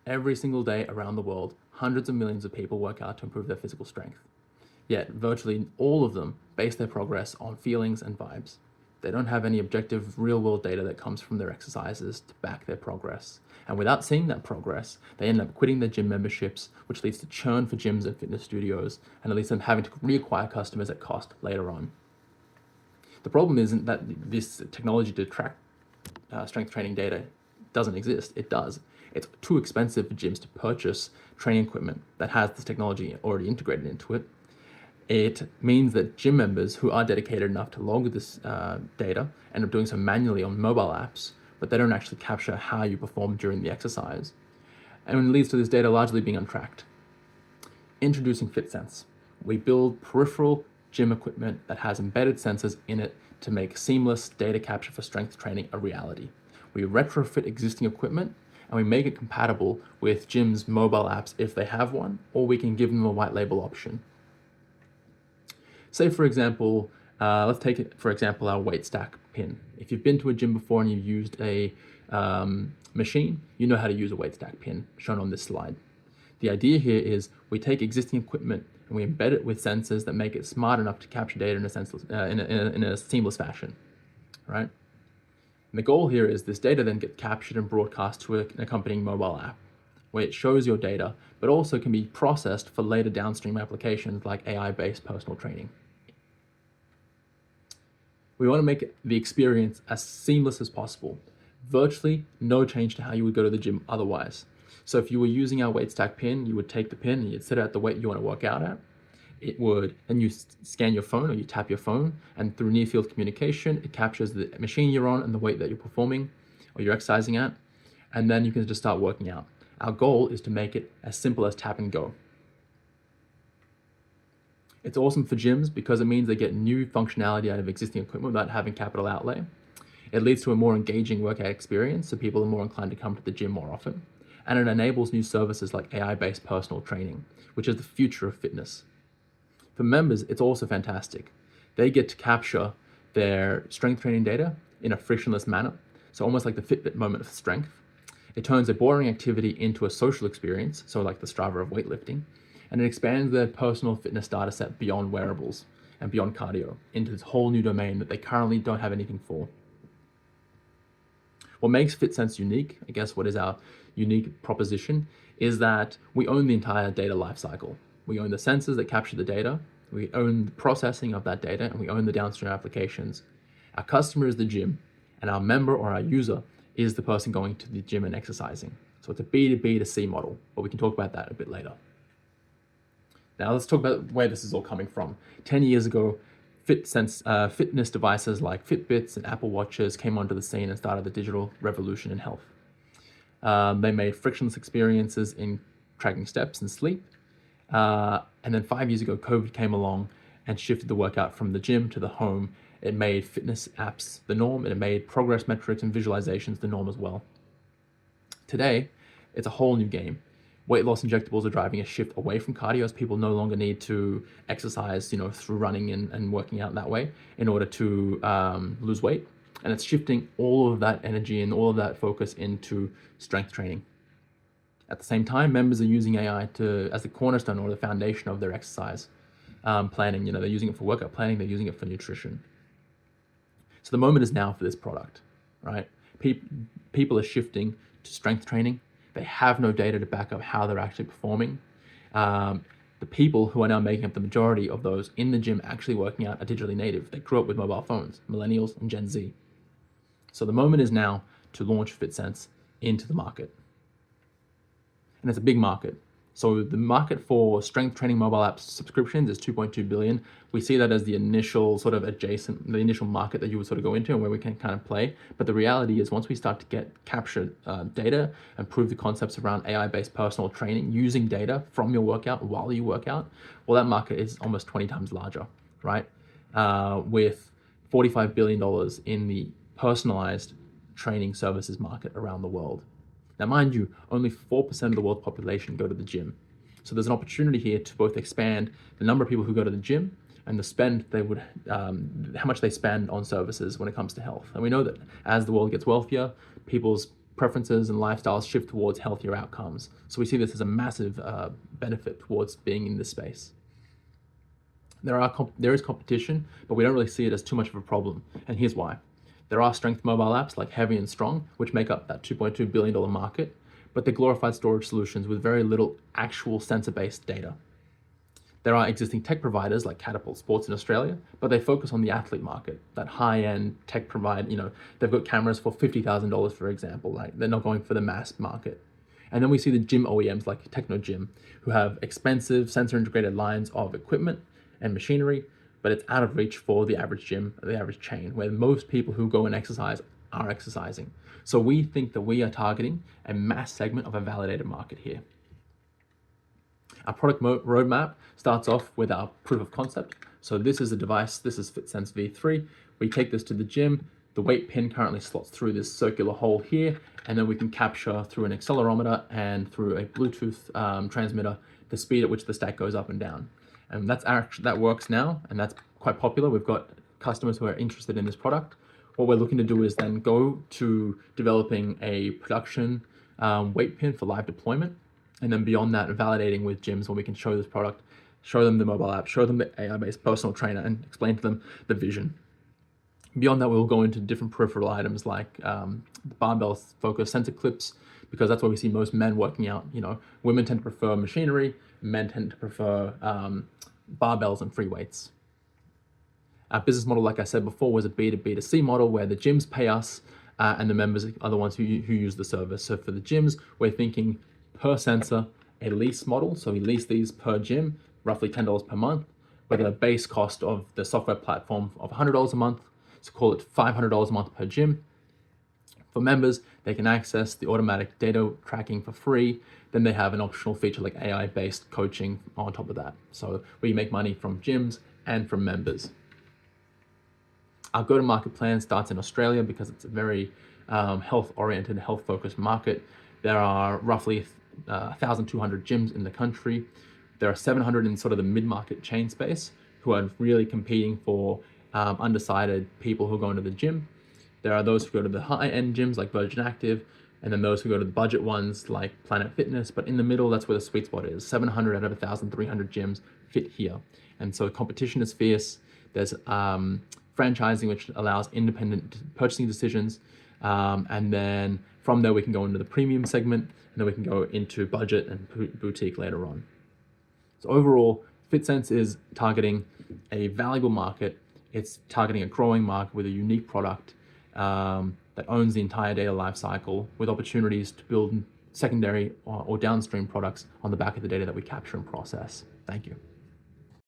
Every single day around the world, hundreds of millions of people work out to improve their physical strength. Yet, virtually all of them base their progress on feelings and vibes. They don't have any objective real-world data that comes from their exercises to back their progress. And without seeing that progress, they end up quitting their gym memberships, which leads to churn for gyms and fitness studios, and it leads to them having to reacquire customers at cost later on. The problem isn't that this technology to track strength training data doesn't exist. It does. It's too expensive for gyms to purchase training equipment that has this technology already integrated into it. It means that gym members who are dedicated enough to log this data end up doing so manually on mobile apps, but they don't actually capture how you perform during the exercise. And it leads to this data largely being untracked. Introducing FitSense. We build peripheral gym equipment that has embedded sensors in it to make seamless data capture for strength training a reality. We retrofit existing equipment and we make it compatible with gyms' mobile apps if they have one, or we can give them a white label option. Say, for example, let's take it, for example, our weight stack pin. If you've been to a gym before and you've used a machine, you know how to use a weight stack pin, shown on this slide. The idea here is we take existing equipment and we embed it with sensors that make it smart enough to capture data in a seamless fashion, right? And the goal here is this data then gets captured and broadcast to an accompanying mobile app, where it shows your data, but also can be processed for later downstream applications like AI-based personal training. We want to make the experience as seamless as possible. Virtually no change to how you would go to the gym otherwise. So if you were using our weight stack pin, you would take the pin and you'd set it at the weight you want to work out at. It would, and you scan your phone or you tap your phone, and through near field communication, it captures the machine you're on and the weight that you're performing or you're exercising at, and then you can just start working out. Our goal is to make it as simple as tap and go. It's awesome for gyms because it means they get new functionality out of existing equipment without having capital outlay. It leads to a more engaging workout experience, so people are more inclined to come to the gym more often. And it enables new services like AI-based personal training, which is the future of fitness. For members, it's also fantastic. They get to capture their strength training data in a frictionless manner, so almost like the Fitbit moment of strength. It turns a boring activity into a social experience, so like the Strava of weightlifting, and it expands their personal fitness data set beyond wearables and beyond cardio into this whole new domain that they currently don't have anything for. What makes FitSense unique, I guess what is our unique proposition, is that we own the entire data lifecycle. We own the sensors that capture the data, we own the processing of that data, and we own the downstream applications. Our customer is the gym, and our member or our user is the person going to the gym and exercising. So it's a B2B2C model, but we can talk about that a bit later. Now let's talk about where this is all coming from. 10 years ago, fitness devices like Fitbits and Apple Watches came onto the scene and started the digital revolution in health. They made frictionless experiences in tracking steps and sleep. And then 5 years ago, COVID came along and shifted the workout from the gym to the home. It made fitness apps the norm, and it made progress metrics and visualizations the norm as well. Today, it's a whole new game. Weight loss injectables are driving a shift away from cardio as people no longer need to exercise, through running and working out that way in order to lose weight. And it's shifting all of that energy and all of that focus into strength training. At the same time, members are using AI as the cornerstone or the foundation of their exercise planning. They're using it for workout planning, they're using it for nutrition. So the moment is now for this product, right? People are shifting to strength training. They have no data to back up how they're actually performing. The people who are now making up the majority of those in the gym actually working out are digitally native. They grew up with mobile phones, millennials and Gen Z. So the moment is now to launch FitSense into the market. And it's a big market. So the market for strength training mobile apps subscriptions is 2.2 billion. We see that as the initial sort of the initial market that you would sort of go into and where we can kind of play. But the reality is once we start to capture data and prove the concepts around AI-based personal training using data from your workout while you work out, well, that market is almost 20 times larger, right? With $45 billion in the personalized training services market around the world. Now, mind you, only 4% of the world's population go to the gym. So there's an opportunity here to both expand the number of people who go to the gym and the spend how much they spend on services when it comes to health. And we know that as the world gets wealthier, people's preferences and lifestyles shift towards healthier outcomes. So we see this as a massive benefit towards being in this space. There is competition, but we don't really see it as too much of a problem. And here's why. There are strength mobile apps like Heavy and Strong, which make up that $2.2 billion market, but they're glorified storage solutions with very little actual sensor-based data. There are existing tech providers like Catapult Sports in Australia, but they focus on the athlete market, that high-end tech provider, they've got cameras for $50,000, for example, like they're not going for the mass market. And then we see the gym OEMs like Techno Gym, who have expensive sensor-integrated lines of equipment and machinery, but it's out of reach for the average gym, the average chain, where most people who go and exercise are exercising. So we think that we are targeting a mass segment of a validated market here. Our product roadmap starts off with our proof of concept. So this is a device, this is FitSense V3. We take this to the gym. The weight pin currently slots through this circular hole here, and then we can capture through an accelerometer and through a Bluetooth transmitter the speed at which the stack goes up and down. And that works now, and that's quite popular. We've got customers who are interested in this product. What we're looking to do is then go to developing a production weight pin for live deployment, and then beyond that, validating with gyms when we can show this product, show them the mobile app, show them the AI-based personal trainer, and explain to them the vision. Beyond that, we'll go into different peripheral items like barbell focus sensor clips, because that's where we see most men working out. Women tend to prefer machinery, men tend to prefer barbells and free weights. Our business model, like I said before, was a B2B2C model where the gyms pay us and the members are the ones who use the service. So for the gyms, we're thinking per sensor, a lease model. So we lease these per gym, roughly $10 per month, with a base cost of the software platform of $100 a month. So call it $500 a month per gym. For members, they can access the automatic data tracking for free. Then they have an optional feature like AI-based coaching on top of that. So we make money from gyms and from members. Our go-to-market plan starts in Australia because it's a very health-oriented, health-focused market. There are roughly 1,200 gyms in the country. There are 700 in sort of the mid-market chain space who are really competing for undecided people who go into the gym. There are those who go to the high-end gyms like Virgin Active, and then those who go to the budget ones like Planet Fitness. But in the middle, that's where the sweet spot is. 700 out of 1,300 gyms fit here. And so competition is fierce. There's franchising, which allows independent purchasing decisions. And then from there, we can go into the premium segment, and then we can go into budget and boutique later on. So overall, FitSense is targeting a valuable market. It's targeting a growing market with a unique product that owns the entire data lifecycle, with opportunities to build secondary or downstream products on the back of the data that we capture and process. Thank you.